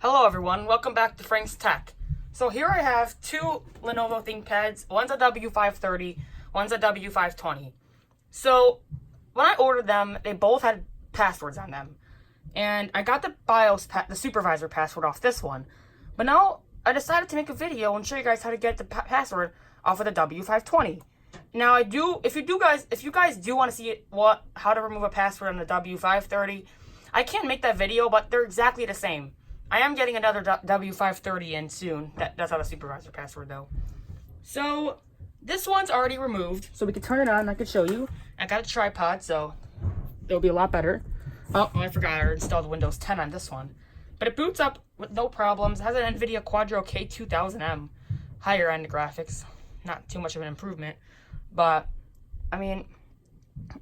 Hello everyone, welcome back to Frank's Tech. So here I have two Lenovo ThinkPads, one's a W530, one's a W520. So when I ordered them, they both had passwords on them. And I got the the Supervisor password off this one. But now I decided to make a video and show you guys how to get the password off of the W520. Now if you guys do want to see how to remove a password on the W530, I can make that video, but they're exactly the same. I am getting another W530 in soon. That's not a Supervisor password though. So this one's already removed, so we can turn it on and I can show you. I got a tripod, so it'll be a lot better. Oh, I forgot I installed Windows 10 on this one. But it boots up with no problems. It has an NVIDIA Quadro K2000M. Higher end graphics. Not too much of an improvement. But, I mean,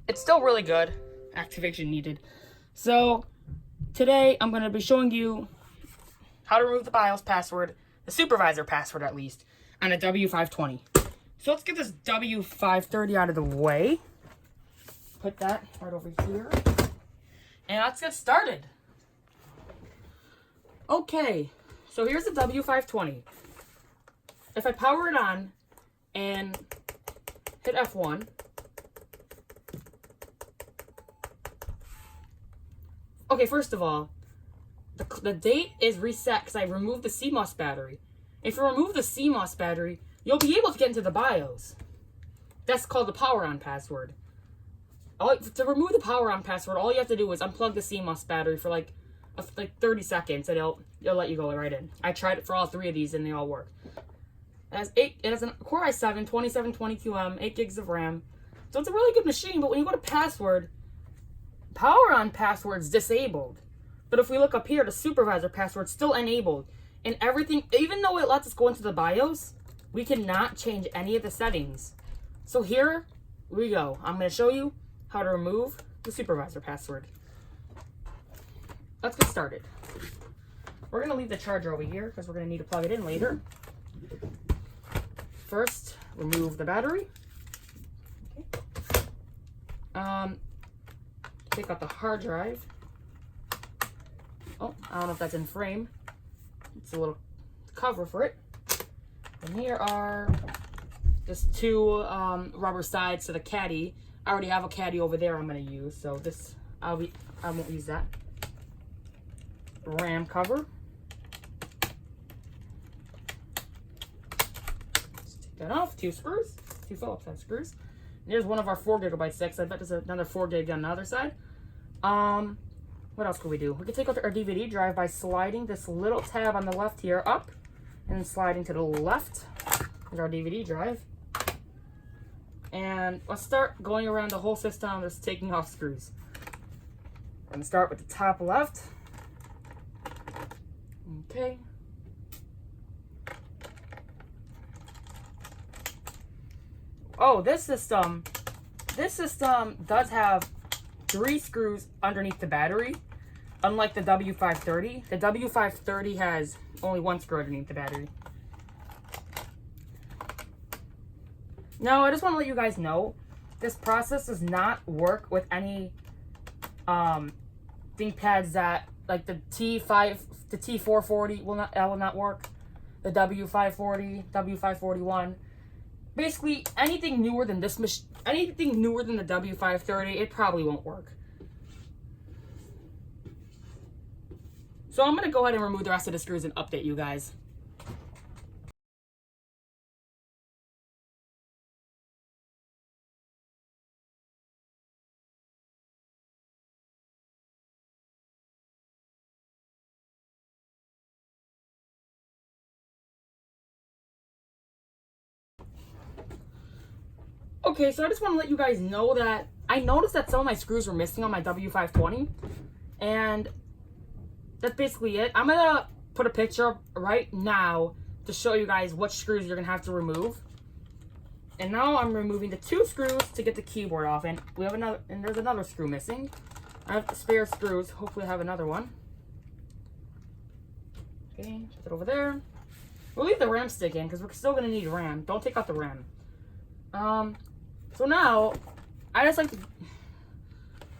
it's still really good. Activation needed. So, today I'm going to be showing you how to remove the BIOS password, the Supervisor password at least, on a W520. So let's get this W530 out of the way. Put that right over here. And let's get started. Okay, so here's the W520. If I power it on and hit F1, okay, first of all, the date is reset because I removed the CMOS battery. If you remove the CMOS battery, you'll be able to get into the BIOS. That's called the power on password. To remove the power on password, all you have to do is unplug the CMOS battery for like 30 seconds and it'll let you go right in. I tried it for all three of these and they all work. It has a Core i7 2720QM, 8 gigs of RAM. So it's a really good machine, but when you go to password, power on password's disabled. But if we look up here, the Supervisor password's still enabled. And everything, even though it lets us go into the BIOS, we cannot change any of the settings. So here we go. I'm going to show you how to remove the Supervisor password. Let's get started. We're going to leave the charger over here because we're going to need to plug it in later. First, remove the battery. Okay. Take out the hard drive. Oh, I don't know if that's in frame. It's a little cover for it. And here are just two rubber sides to the caddy. I already have a caddy over there I'm going to use, so this I won't use that. RAM cover. Just take that off. Two screws. Two Phillips head screws. And here's one of our 4GB sticks. I bet there's another 4 gig on the other side. What else could we do? We could take out our DVD drive by sliding this little tab on the left here up, and then sliding to the left is our DVD drive. And let's start going around the whole system, just taking off screws. I'm gonna start with the top left. Okay. Oh, this system does have 3 screws underneath the battery, unlike the W530. The W530 has only 1 screw underneath the battery. Now, I just want to let you guys know, this process does not work with any ThinkPads that, like the T440 will not work. The W540, W541. Basically, anything newer than this machine, anything newer than the W530, it probably won't work. So I'm going to go ahead and remove the rest of the screws and update you guys. Okay, so I just want to let you guys know that I noticed that some of my screws were missing on my W520, and that's basically it. I'm gonna put a picture up right now to show you guys what screws you're gonna have to remove. And now I'm removing the 2 screws to get the keyboard off, and there's another screw missing. I have spare screws. Hopefully I have another one. Okay, put it over there. We'll leave the RAM stick in because we're still gonna need RAM. Don't take out the RAM. So now I just like to,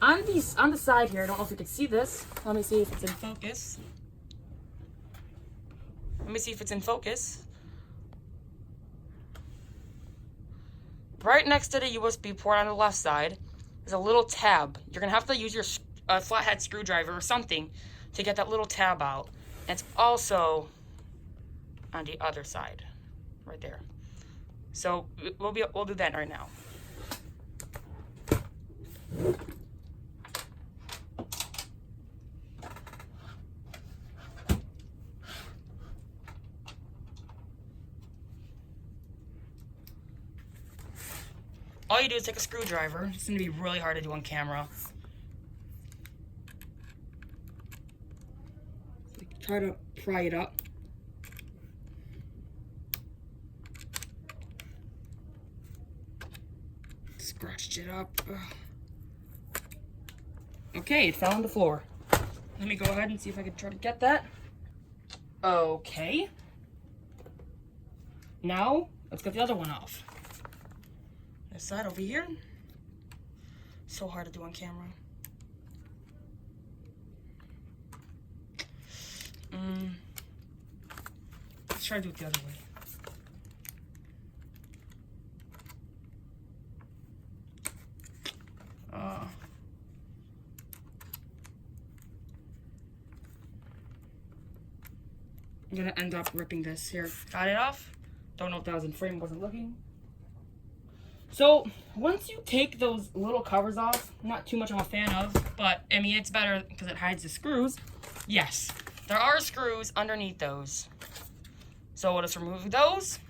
on the side here, I don't know if you can see this. Let me see if it's in focus. Let me see if it's in focus. Right next to the USB port on the left side is a little tab. You're going to have to use your flathead screwdriver or something to get that little tab out. And it's also on the other side, right there. So we'll do that right now. All you do is take a screwdriver. It's going to be really hard to do on camera. Try to pry it up. Scratched it up. Ugh. Okay, it fell on the floor. Let me go ahead and see if I can try to get that. Okay. Now, let's get the other one off. This side over here. So hard to do on camera. Let's try to do it the other way. I'm gonna end up ripping this here. Got it off. Don't know if that was in frame, wasn't looking. So once you take those little covers off, not too much I'm a fan of, but I mean it's better because it hides the screws. Yes, there are screws underneath those. So we'll just remove those.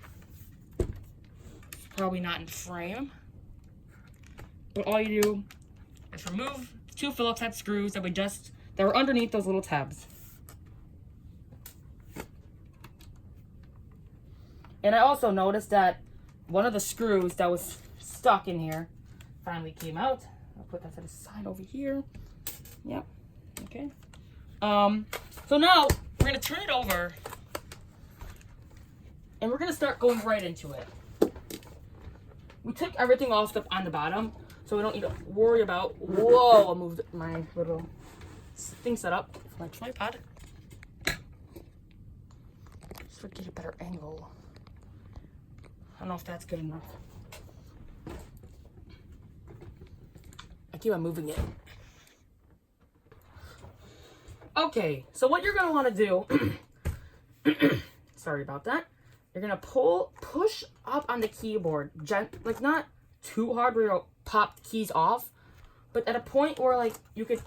Probably not in frame. But all you do is remove 2 Phillips head screws that were underneath those little tabs. And I also noticed that one of the screws that was stuck in here finally came out. I'll put that to the side over here. Yep. Okay. So now we're gonna turn it over and we're gonna start going right into it. We took everything off on the bottom, so we don't need to worry about. Whoa! I moved my little thing set up for my tripod. Just to get a better angle. I don't know if that's good enough. I keep on moving it. Okay, so what you're gonna want to do, sorry about that. You're gonna push up on the keyboard, like not too hard where you'll pop keys off, but at a point where like you could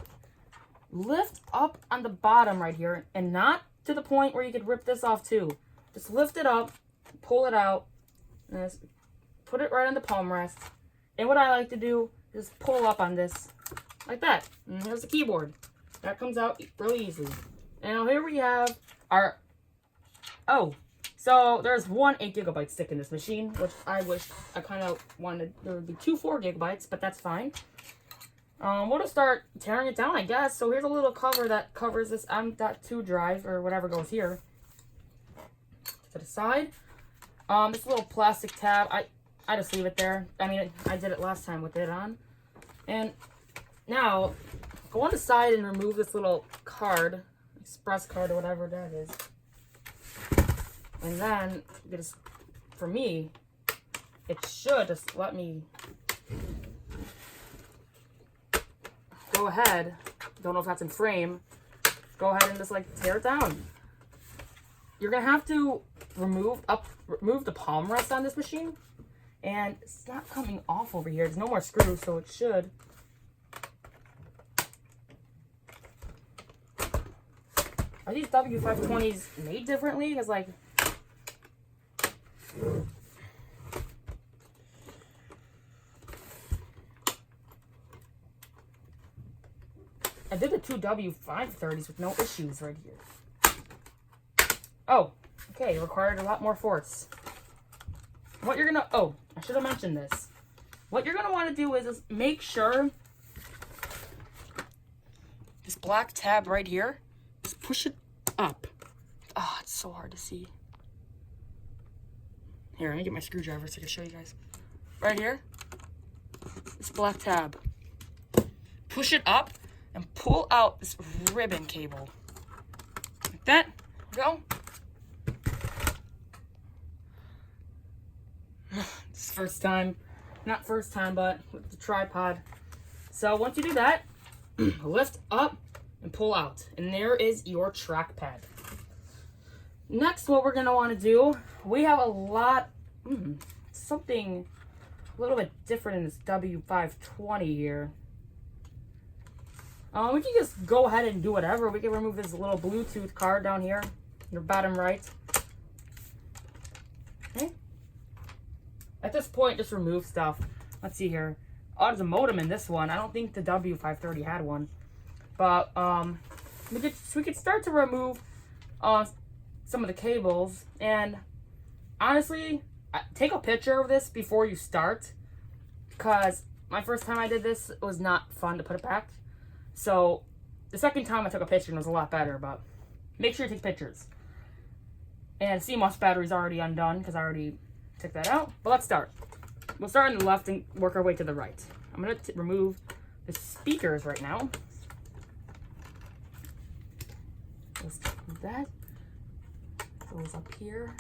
lift up on the bottom right here, and not to the point where you could rip this off too. Just lift it up, pull it out, and just put it right on the palm rest. And what I like to do is pull up on this like that. And here's the keyboard. That comes out really easily. And now here we have our, so there's one 8 GB stick in this machine, which I wish I kind of wanted, there would be 2 4 GB, but that's fine. We'll just start tearing it down, I guess. So here's a little cover that covers this M.2 drive, or whatever goes here. To the side. This little plastic tab, I just leave it there. I mean, I did it last time with it on. And now, go on the side and remove this little card, express card or whatever that is. And then, just, for me, it should just let me go ahead. Don't know if that's in frame. Go ahead and just like tear it down. You're gonna have to remove the palm rest on this machine, and it's not coming off over here. There's no more screws, so it should. Are these W520s made differently? Because like, I did the 2 W530s with no issues right here. Oh, okay, required a lot more force. What you're gonna, I should have mentioned this. What you're gonna want to do is just make sure this black tab right here, just push it up. Ah, it's so hard to see. Here, let me get my screwdriver so I can show you guys. Right here, this black tab. Push it up and pull out this ribbon cable. Like that. Go. It's first time. Not first time, but with the tripod. So once you do that, lift up and pull out. And there is your trackpad. Next, what we're going to want to do, we have a lot, something a little bit different in this W520 here. We can just go ahead and do whatever. We can remove this little Bluetooth card down here, in the bottom right. Okay. At this point, just remove stuff. Let's see here. Oh, there's a modem in this one. I don't think the W530 had one. But we could start to remove some of the cables. And honestly, take a picture of this before you start. Because my first time I did this, it was not fun to put it back. So the second time I took a picture and it was a lot better. But make sure you take pictures. And CMOS battery's already undone because I already took that out. But let's start. We'll start on the left and work our way to the right. I'm going to remove the speakers right now. Let's move that. Goes up here.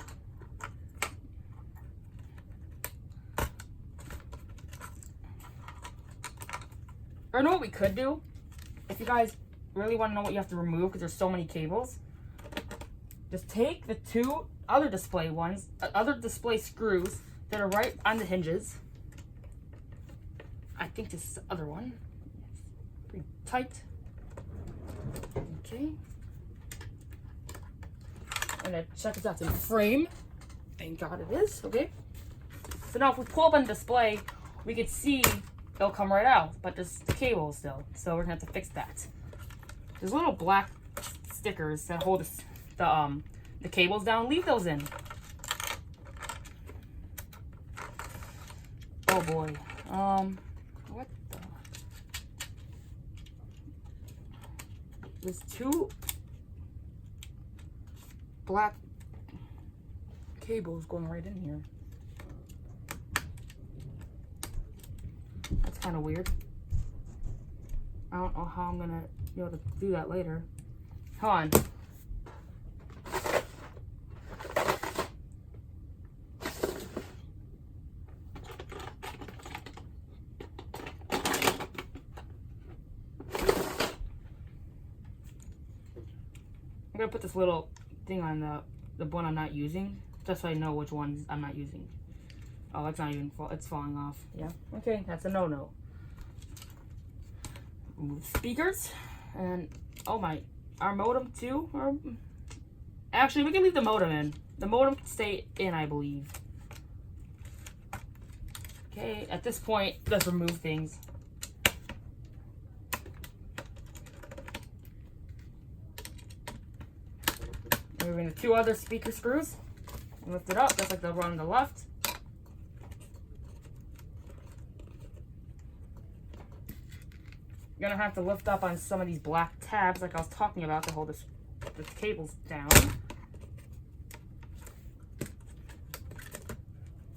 Or know what we could do? If you guys really want to know what you have to remove because there's so many cables, just take the two other display screws that are right on the hinges. I think this is the other one. Pretty tight. Okay. And then check this out. It's in frame. Thank God it is. Okay. So now if we pull up on the display, we can see it'll come right out, but there's cables still. So we're gonna have to fix that. There's little black stickers that hold the cables down. Leave those in. Oh boy. What the? There's two black cables going right in here. That's kind of weird. I don't know how I'm gonna be able to do that later. Hold on. I'm gonna put this little thing on the one I'm not using, just so I know which ones I'm not using. Oh, it's not even it's falling off. Yeah. Okay, that's a no-no. Move speakers and our modem too. Actually, we can leave the modem in. The modem can stay in, I believe. Okay. At this point, let's remove things. Moving the two other speaker screws. Lift it up, just like the one on the left. You're gonna have to lift up on some of these black tabs, like I was talking about, to hold the cables down.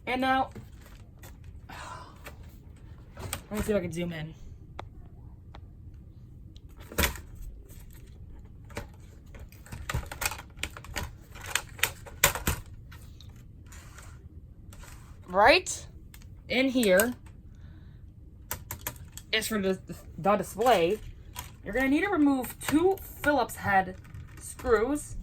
And now, let me see if I can zoom in. Right in here is for the display. You're going to need to remove two Phillips head screws.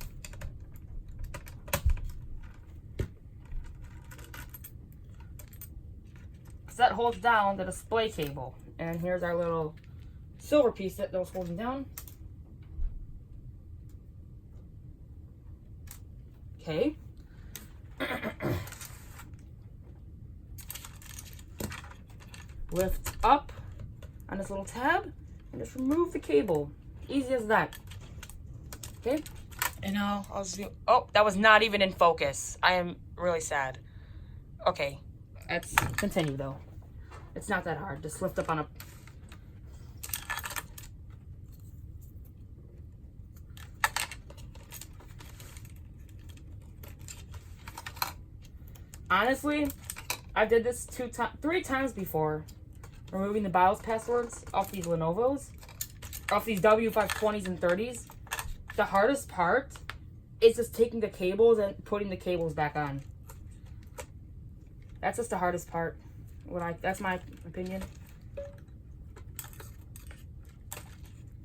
Because that holds down the display cable. And here's our little silver piece that was holding down. Okay. Lift up on this little tab and just remove the cable. Easy as that. Okay. And now I'll zoom. Oh, that was not even in focus. I am really sad. Okay. Let's continue though. It's not that hard. Just lift up on a... Honestly, I did this 3 times before. Removing the BIOS passwords off these Lenovo's, off these W520s and 30s. The hardest part is just taking the cables and putting the cables back on. That's just the hardest part. That's my opinion.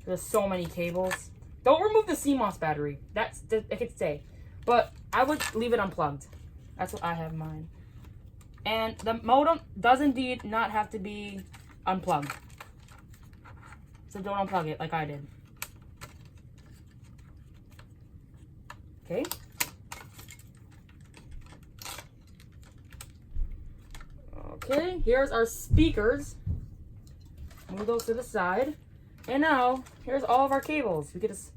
There's so many cables. Don't remove the CMOS battery. It could stay. But I would leave it unplugged. That's what I have in mind. And the modem does indeed not have to be unplugged. So don't unplug it like I did. Okay. Okay, here's our speakers. Move those to the side. And now, here's all of our cables. We can just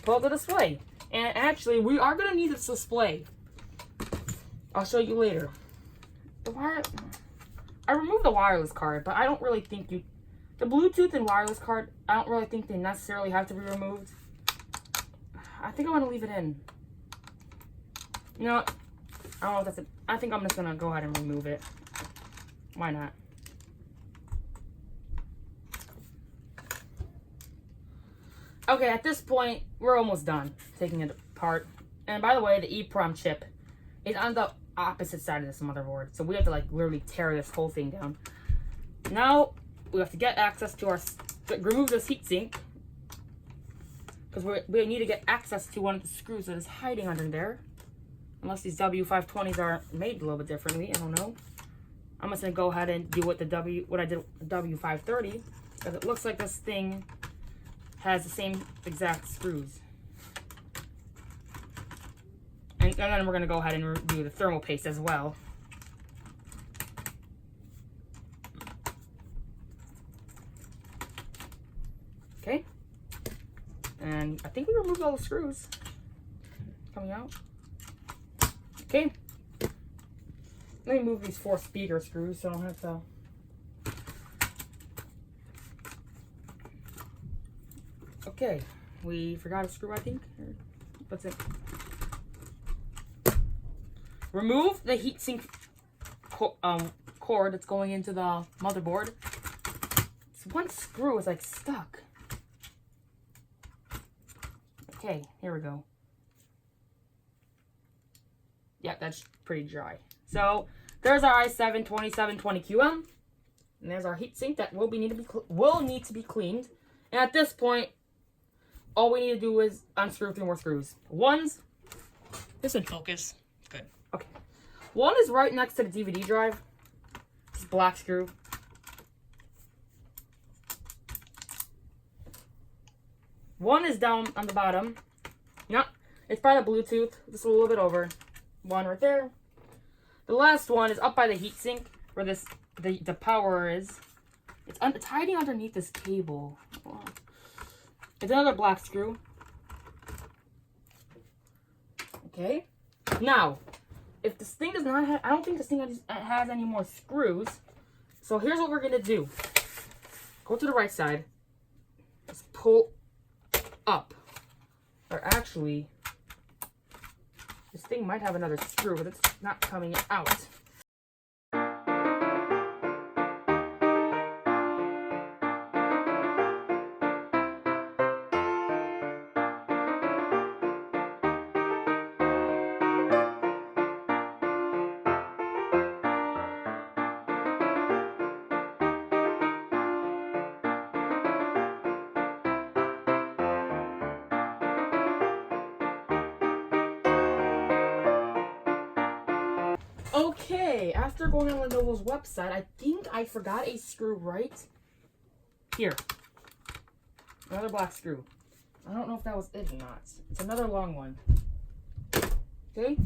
pull out the display. And actually, we are going to need this display. I'll show you later. I removed the wireless card, but I don't really think the Bluetooth and wireless card, I don't really think they necessarily have to be removed. I think I want to leave it in. You know what? I don't know if that's I think I'm just going to go ahead and remove it. Why not? Okay, at this point, we're almost done taking it apart. And by the way, the EEPROM chip is on the opposite side of this motherboard. So we have to like literally tear this whole thing down. Now, we have to get access to remove this heatsink. Because we need to get access to one of the screws that is hiding under there. Unless these W520s are made a little bit differently, I don't know. I'm just gonna go ahead and do what I did with the W530. Because it looks like this thing has the same exact screws. And then we're going to go ahead and do the thermal paste as well. Okay. And I think we removed all the screws coming out. Okay. Let me move these 4 speaker screws so I don't have to... Okay, we forgot a screw, I think. That's it. Remove the heatsink cord that's going into the motherboard. This one screw is like stuck. Okay, here we go. Yeah, that's pretty dry. So there's our i7-2720QM, and there's our heatsink that will need to be cleaned. And at this point, all we need to do is unscrew 3 more screws. This would focus. Good. Okay. One is right next to the DVD drive. This black screw. One is down on the bottom. No, it's by the Bluetooth. Just a little bit over. One right there. The last one is up by the heatsink where the power is. It's hiding underneath this cable. Oh. It's another black screw. Okay. Now, if this thing does not have, I don't think this thing has any more screws. So here's what we're going to do. Go to the right side. Just pull up. Or actually, this thing might have another screw, but it's not coming out. Okay, after going on Lenovo's website, I think I forgot a screw right here. Another black screw. I don't know if that was it or not. It's another long one. Okay,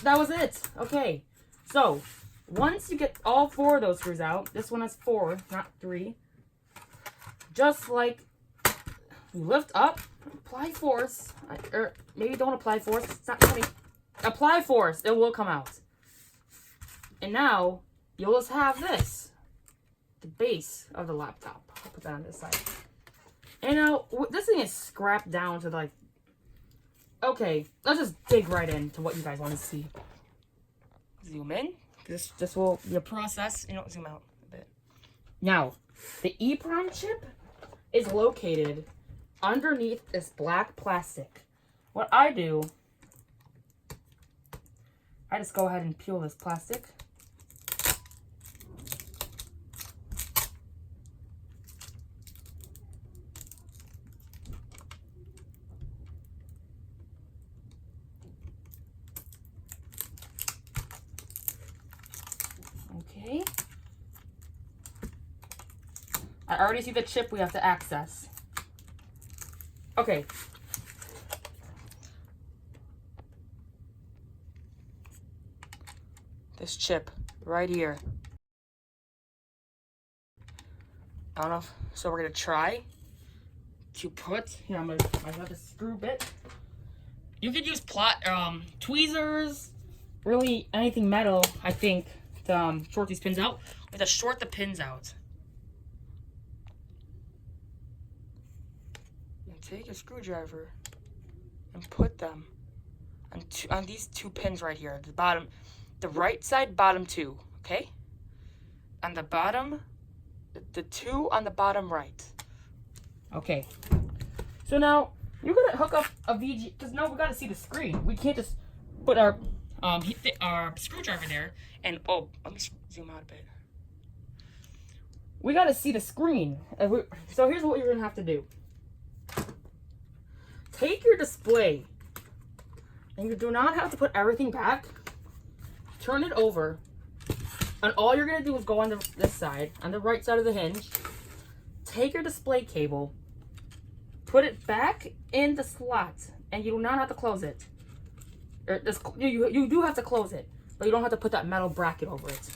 that was it. Okay, so once you get all 4 of those screws out, this one has 4, not 3. Just like you lift up, apply force, or maybe don't apply force. It's not coming. Apply force, it will come out. And now, you'll just have this. The base of the laptop. I'll put that on this side. And now, this thing is scrapped down to like... Okay, let's just dig right into what you guys want to see. Zoom in. This will be a process. You know, zoom out a bit. Now, the EEPROM chip is located underneath this black plastic. What I do... I just go ahead and peel this plastic. I already see the chip we have to access. Okay. This chip right here. I don't know if, so we're gonna try to put, here I got the screw bit. You could use tweezers, really anything metal, I think, to short these pins out. We have to short the pins out. And take a screwdriver and put them on these two pins right here. The bottom, the right side bottom two, okay? On the bottom, the two on the bottom right. Okay. So now you're gonna hook up a VG, because now we gotta see the screen. We can't just put our screwdriver there and let me zoom out a bit. We gotta see the screen. So here's what you're gonna have to do. Take your display, and you do not have to put everything back. Turn it over, and all you're gonna do is go on this side, on the right side of the hinge. Take your display cable, put it back in the slot, and you do not have to close it. You do have to close it, but you don't have to put that metal bracket over it.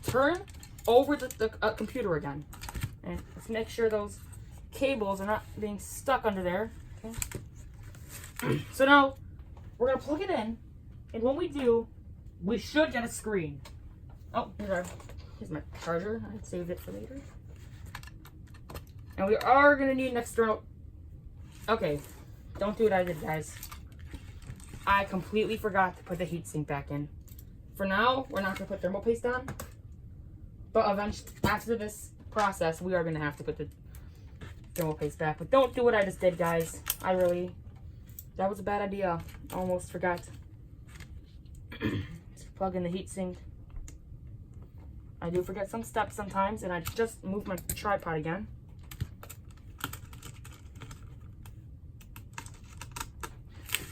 Turn over the computer again, and let's make sure those cables are not being stuck under there. Okay. So now we're gonna plug it in, and when we do, we should get a screen. Oh, here's my charger. I saved it for later. And we are gonna need an external. Okay, don't do what I did, guys. I completely forgot to put the heatsink back in. For now, we're not gonna put thermal paste on, but eventually, after this process, we are gonna have to put the thermal paste back. But don't do what I just did, guys. That was a bad idea. I almost forgot to plug in the heatsink. I do forget some steps sometimes, and I just moved my tripod again.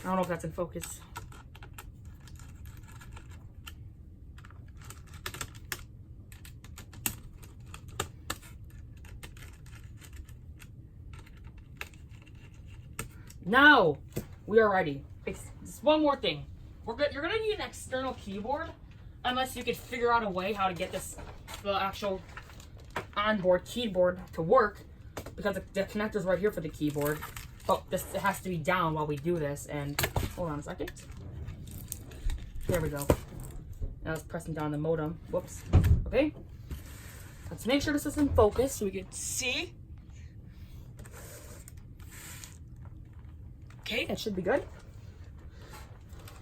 I don't know if that's in focus. Now we are ready. Just one more thing. You're gonna need an external keyboard, unless you could figure out a way how to get the actual onboard keyboard to work, because the connector's right here for the keyboard. Oh, it has to be down while we do this, and hold on a second. There we go. Now it's pressing down the modem. Whoops. Okay. Let's make sure this is in focus so we can see. Okay, that should be good.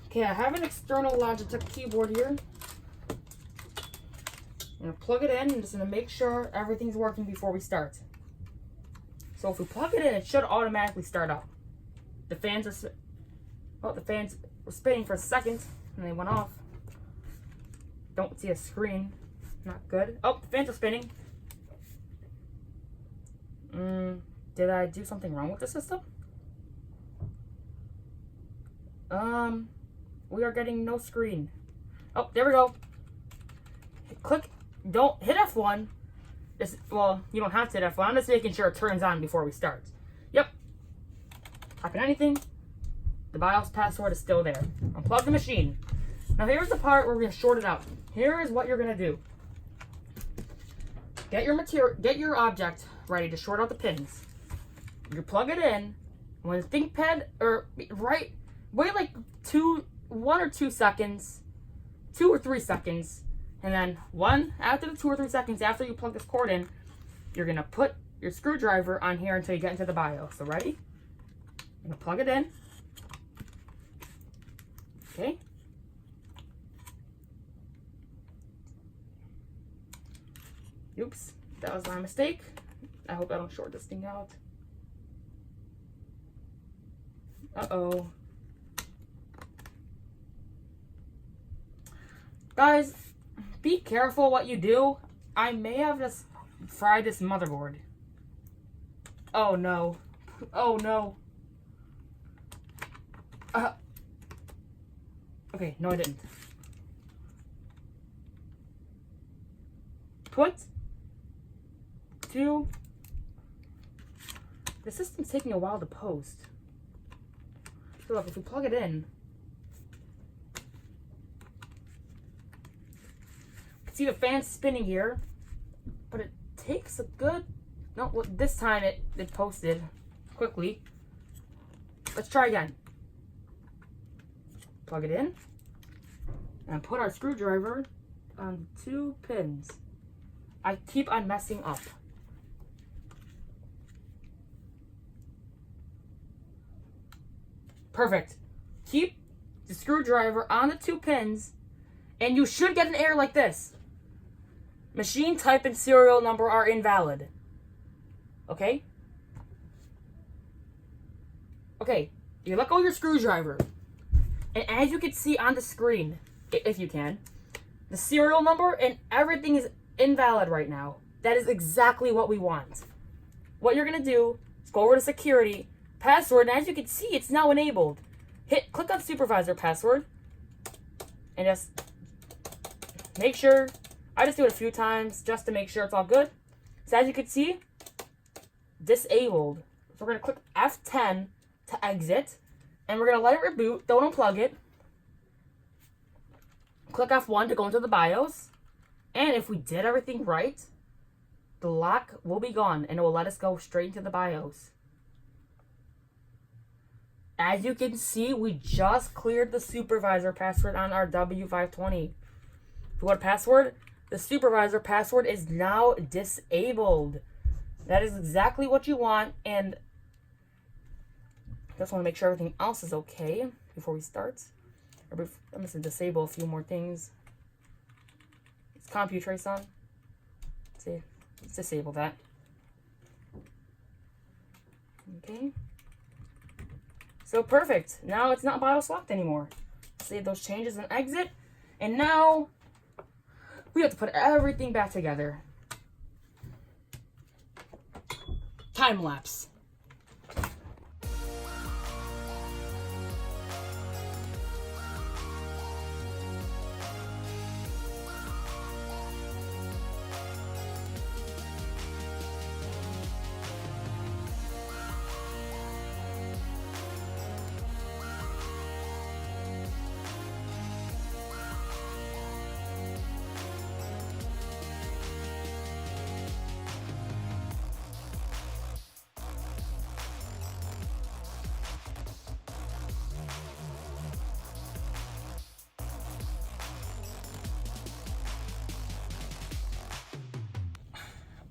Okay, I have an external Logitech keyboard here. I'm gonna plug it in. I'm just gonna make sure everything's working before we start. So if we plug it in, it should automatically start up. The fans were spinning for a second, and they went off. Don't see a screen. Not good. Oh, the fans are spinning. Did I do something wrong with the system? We are getting no screen. Oh, there we go. Click. Don't hit F1. Well, you don't have to hit F1. I'm just making sure it turns on before we start. Yep. Type in anything. The BIOS password is still there. Unplug the machine. Now here's the part where we're gonna short it out. Here is what you're gonna do. Get your object ready to short out the pins. You plug it in. When the ThinkPad, wait like 1 or 2 seconds, 2 or 3 seconds. And then after the 2 or 3 seconds after you plug this cord in, you're gonna put your screwdriver on here until you get into the BIOS. So ready? I'm gonna plug it in. Okay. Oops, that was my mistake. I hope I don't short this thing out. Uh-oh. Guys, be careful what you do. I may have just fried this motherboard. Oh no. Oh no. Okay, no I didn't. Put 2. The system's taking a while to post. So look, if we plug it in, you can see the fan spinning here, but it takes a good, no, well, this time it posted quickly. Let's try again. Plug it in and put our screwdriver on 2 pins. I keep on messing up. Perfect. Keep the screwdriver on the 2 pins, and you should get an error like this. Machine type and serial number are invalid. Okay? Okay, you let go of your screwdriver. And as you can see on the screen, if you can, the serial number and everything is invalid right now. That is exactly what we want. What you're going to do is go over to security, password, and as you can see, it's now enabled. Click on Supervisor password, and just make sure, I just do it a few times just to make sure it's all good. So as you can see, disabled. So we're going to click F10 to exit, and we're going to let it reboot. Don't unplug it. Click F1 to go into the BIOS. And if we did everything right, the lock will be gone, and it will let us go straight into the BIOS. As you can see, we just cleared the supervisor password on our W520. If you want a password, the supervisor password is now disabled. That is exactly what you want, and just want to make sure everything else is okay before we start. I'm going to disable a few more things. Is CompuTrace on? See, let's disable that. Okay. So perfect. Now it's not BIOS locked anymore. Save those changes and exit. And now we have to put everything back together. Time lapse.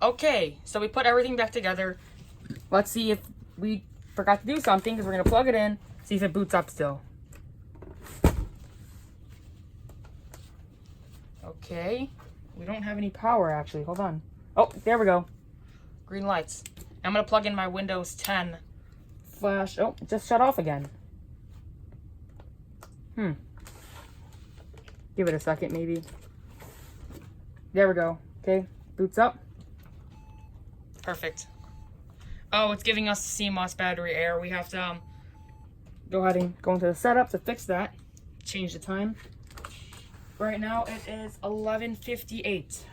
Okay, so we put everything back together. Let's see if we forgot to do something, because we're going to plug it in, see if it boots up still. Okay, we don't have any power actually. Hold on. Oh, there we go. Green lights. I'm going to plug in my Windows 10 flash. Oh, it just shut off again. Give it a second maybe. There we go. Okay, boots up. Perfect. Oh, it's giving us the CMOS battery error. We have to go ahead and go into the setup to fix that. Change the time. Right now it is 11:58.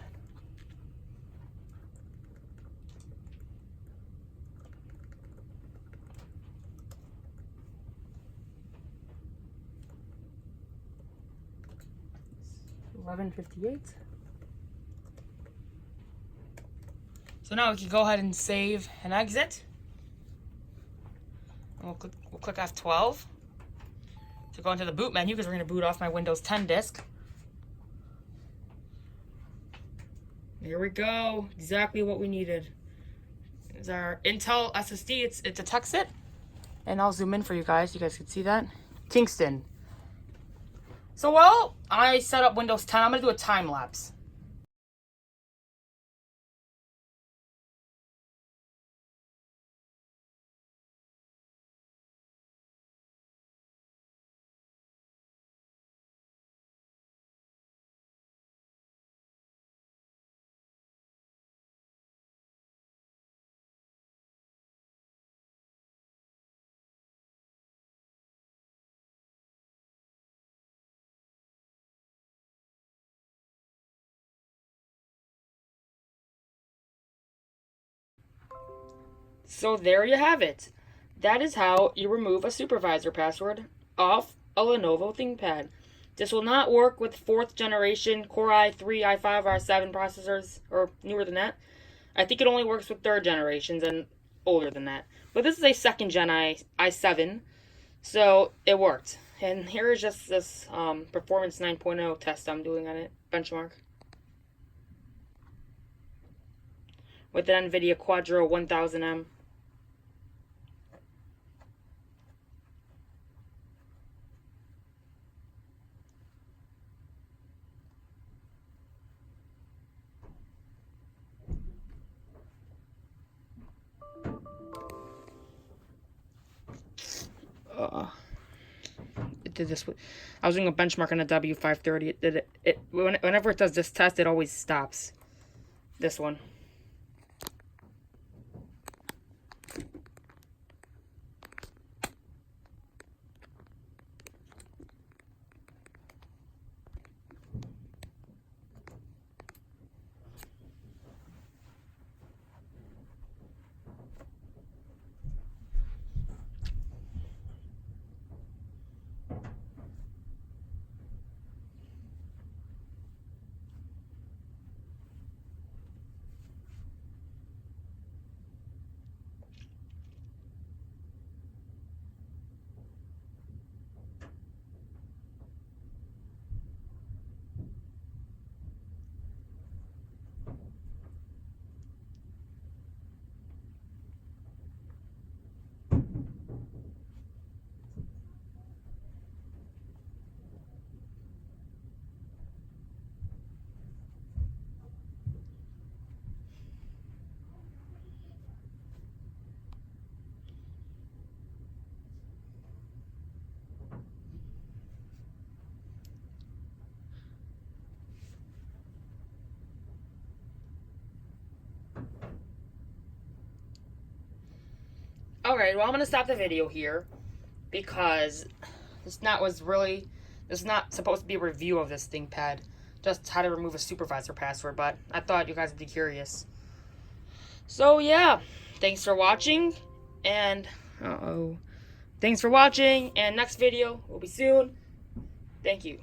So now we can go ahead and save and exit. And we'll click F12 to go into the boot menu, because we're going to boot off my Windows 10 disk. Here we go. Exactly what we needed. It's our Intel SSD. It detects it. And I'll zoom in for you guys. You guys can see that. Kingston. So while I set up Windows 10, I'm going to do a time lapse. So there you have it. That is how you remove a supervisor password off a Lenovo ThinkPad. This will not work with 4th generation Core i3, i5, or i7 processors, or newer than that. I think it only works with 3rd generations and older than that. But this is a 2nd gen i7, so it worked. And here is just this Performance 9.0 test I'm doing on it, benchmark. With the NVIDIA Quadro 1000M. It did this. I was doing a benchmark on a W530. It did it. Whenever it does this test, it always stops. This one. Alright, well, I'm going to stop the video here because this is not supposed to be a review of this ThinkPad, just how to remove a supervisor password, but I thought you guys would be curious. So, yeah, thanks for watching, and, thanks for watching, and next video will be soon. Thank you.